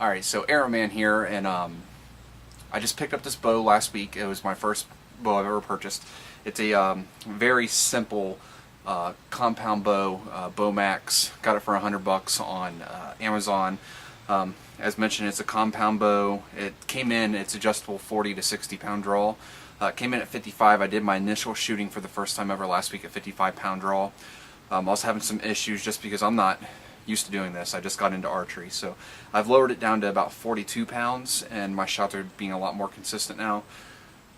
Alright, so Arrowman here, and I just picked up this bow last week. It was my first bow I've ever purchased. It's a very simple compound bow, Bowmax. Got it for $100 on Amazon. As mentioned, it's a compound bow. It came in, it's adjustable 40 to 60 pound draw. It came in at 55. I did my initial shooting for the first time ever last week at 55 pound draw. I was having some issues just because I'm not used to doing this. I just got into archery, so I've lowered it down to about 42 pounds, and my shots are being a lot more consistent now.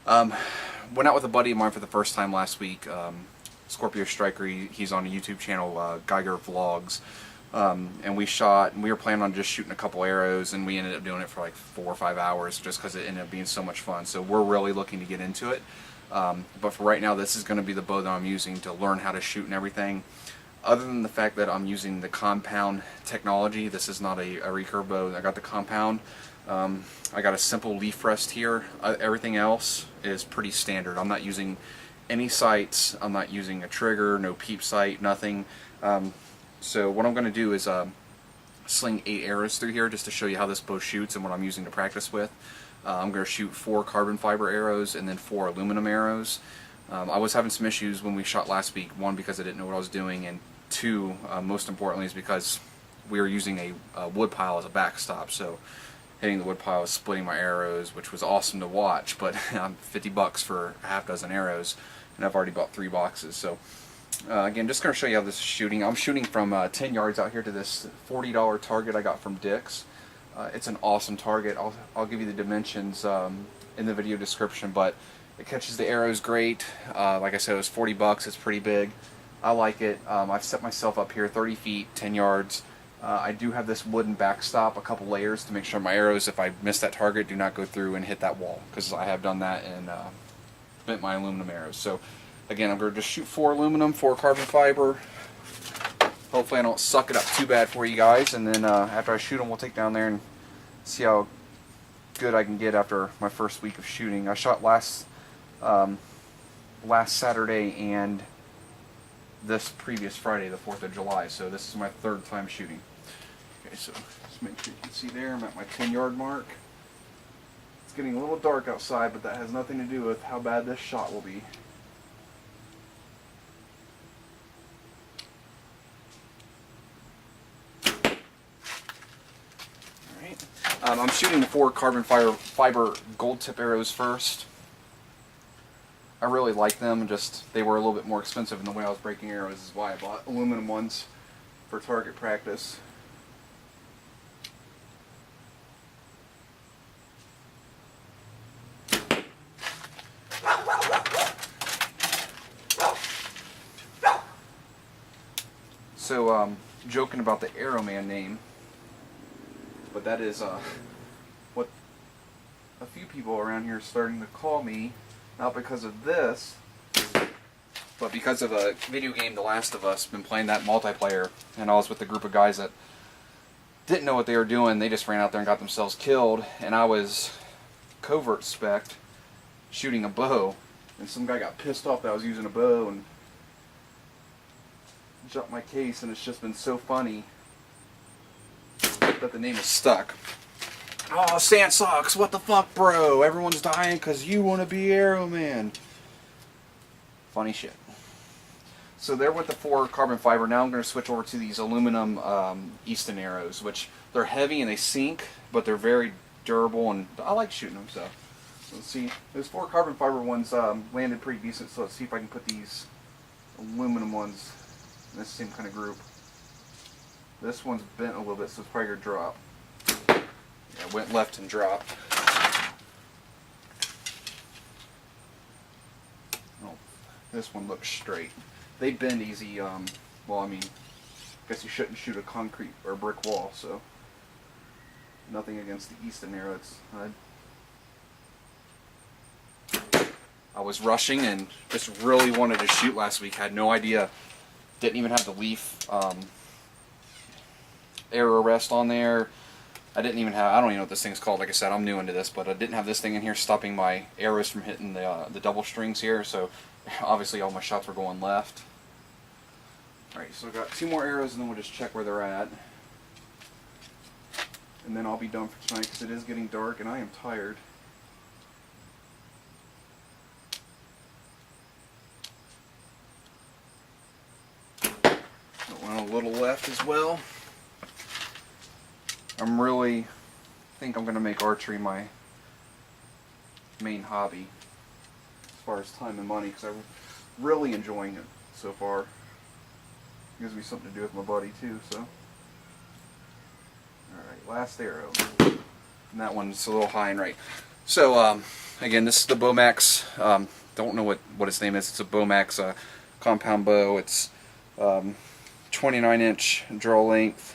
Went out with a buddy of mine for the first time last week, Scorpio Striker. He's on a YouTube channel, Geiger Vlogs, and we shot, and we were planning on just shooting a couple arrows, and we ended up doing it for like 4 or 5 hours just because it ended up being so much fun. So we're really looking to get into it, but for right now, this is going to be the bow that I'm using to learn how to shoot and everything. Other than the fact that I'm using the compound technology, this is not a recurve bow. I got the compound. I got a simple leaf rest here. Everything else is pretty standard. I'm not using any sights. I'm not using a trigger, no peep sight, nothing. So what I'm going to do is sling 8 arrows through here just to show you how this bow shoots and what I'm using to practice with. I'm going to shoot 4 carbon fiber arrows and then 4 aluminum arrows. I was having some issues when we shot last week. One, because I didn't know what I was doing, and two, most importantly, is because we were using a wood pile as a backstop. So hitting the wood pile was splitting my arrows, which was awesome to watch, but $50 for a half dozen arrows, and I've already bought 3 boxes. So again, just going to show you how this is shooting. I'm shooting from 10 yards out here to this $40 target I got from Dick's. It's an awesome target. I'll give you the dimensions in the video description, but it catches the arrows great. Like I said, it was $40. It's pretty big. I like it. I've set myself up here 30 feet, 10 yards. I do have this wooden backstop, a couple layers to make sure my arrows, if I miss that target, do not go through and hit that wall, because I have done that and bent my aluminum arrows. So again, I'm going to just shoot 4 aluminum, 4 carbon fiber. Hopefully I don't suck it up too bad for you guys, and then after I shoot them, we'll take down there and see how good I can get after my first week of shooting. I shot last Saturday and this previous Friday, the 4th of July, so this is my 3rd time shooting. Okay, so just make sure you can see there, I'm at my 10-yard mark. It's getting a little dark outside, but that has nothing to do with how bad this shot will be. Alright, I'm shooting the 4 carbon fiber gold tip arrows first. I really like them, just they were a little bit more expensive in the way I was breaking arrows, is why I bought aluminum ones for target practice. So, joking about the Arrowman name, but that is what a few people around here are starting to call me. Not because of this, but because of a video game, The Last of Us. Been playing that multiplayer, and I was with a group of guys that didn't know what they were doing. They just ran out there and got themselves killed, and I was covert spec shooting a bow, and some guy got pissed off that I was using a bow and jumped my case, and it's just been so funny that the name is stuck. Oh, sand sucks. What the fuck, bro? Everyone's dying because you want to be Arrowman. Funny shit. So there with the 4 carbon fiber. Now I'm going to switch over to these aluminum Easton arrows, which they're heavy and they sink, but they're very durable, and I like shooting them. So let's see. Those 4 carbon fiber ones landed pretty decent, so let's see if I can put these aluminum ones in the same kind of group. This one's bent a little bit, so it's probably going to drop. I went left and dropped. Oh, this one looks straight. They bend easy. Well, I mean, I guess you shouldn't shoot a concrete or a brick wall, so nothing against the Easton arrow. I was rushing and just really wanted to shoot last week. Had no idea. Didn't even have the leaf arrow rest on there. I don't even know what this thing's called. Like I said, I'm new into this, but I didn't have this thing in here stopping my arrows from hitting the double strings here, so obviously all my shots were going left. Alright, so I've got 2 more arrows, and then we'll just check where they're at. and then I'll be done for tonight because it is getting dark and I am tired. Got one a little left as well. think I'm going to make archery my main hobby as far as time and money, because I'm really enjoying it so far. It gives me something to do with my buddy too, so. Alright, last arrow. And that one's a little high and right. So, again, this is the Bowmax. Don't know what its name is. It's a Bowmax compound bow. It's 29-inch draw length.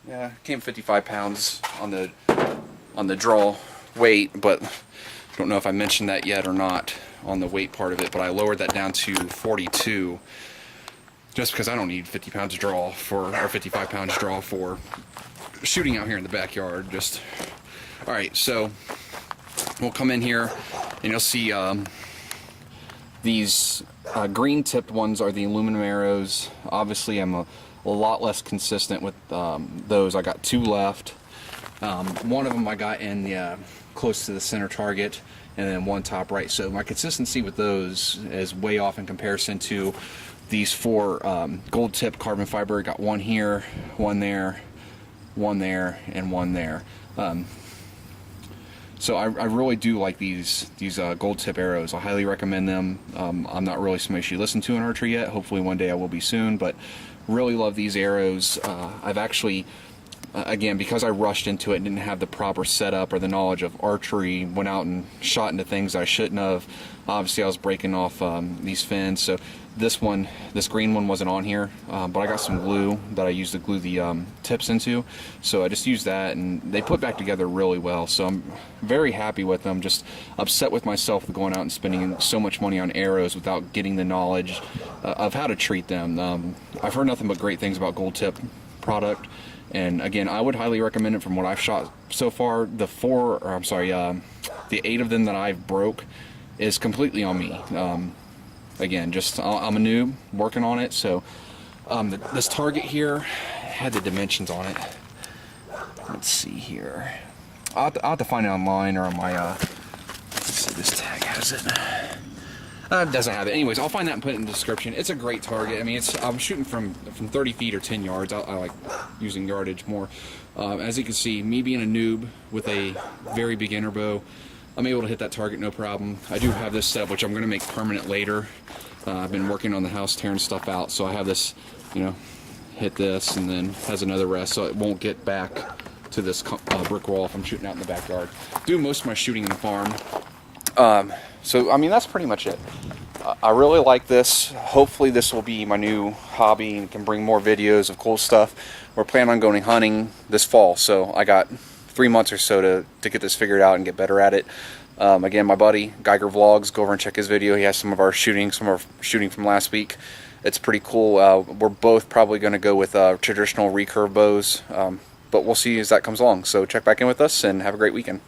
Yeah, it came 55 pounds on the draw weight, but don't know if I mentioned that yet or not on the weight part of it, but I lowered that down to 42 just because I don't need 50 pounds draw or 55 pounds draw for shooting out here in the backyard. Just alright, so we'll come in here and you'll see these green tipped ones are the aluminum arrows. Obviously I'm a lot less consistent with those. I got two left. One of them I got in the close to the center target, and then one top right. So my consistency with those is way off in comparison to these four gold tip carbon fiber. I got one here, one there, and one there. So I really do like these gold tip arrows. I highly recommend them. I'm not really somebody you should listen to in archery yet. Hopefully one day I will be soon, but really love these arrows. I've actually, again, because I rushed into it and didn't have the proper setup or the knowledge of archery, went out and shot into things I shouldn't have. Obviously I was breaking off these fins, so this green one wasn't on here, but I got some glue that I used to glue the tips into, so I just used that and they put back together really well. So I'm very happy with them. Just upset with myself for going out and spending so much money on arrows without getting the knowledge of how to treat them. I've heard nothing but great things about gold tip product, and again, I would highly recommend it. From what I've shot so far, the 8 of them that I've broke is completely on me. Again, just I'm a noob working on it, so this target here had the dimensions on it. Let's see here. I'll have to find it online or on my let's see, this tag has it. It doesn't have it. Anyways, I'll find that and put it in the description. It's a great target. I mean, I'm shooting from 30 feet or 10 yards. I like using yardage more. As you can see, me being a noob with a very beginner bow, I'm able to hit that target no problem. I do have this set, which I'm going to make permanent later. I've been working on the house, tearing stuff out, so I have this, you know, hit this and then has another rest, so it won't get back to this brick wall if I'm shooting out in the backyard. Do most of my shooting in the farm. So I mean, that's pretty much it. I really like this. Hopefully this will be my new hobby and can bring more videos of cool stuff. We're planning on going hunting this fall, so I got 3 months or so to get this figured out and get better at it. Again, my buddy Geiger Vlogs, go over and check his video. He has some of our shooting from last week. It's pretty cool. We're both probably going to go with traditional recurve bows, but we'll see as that comes along. So check back in with us and have a great weekend.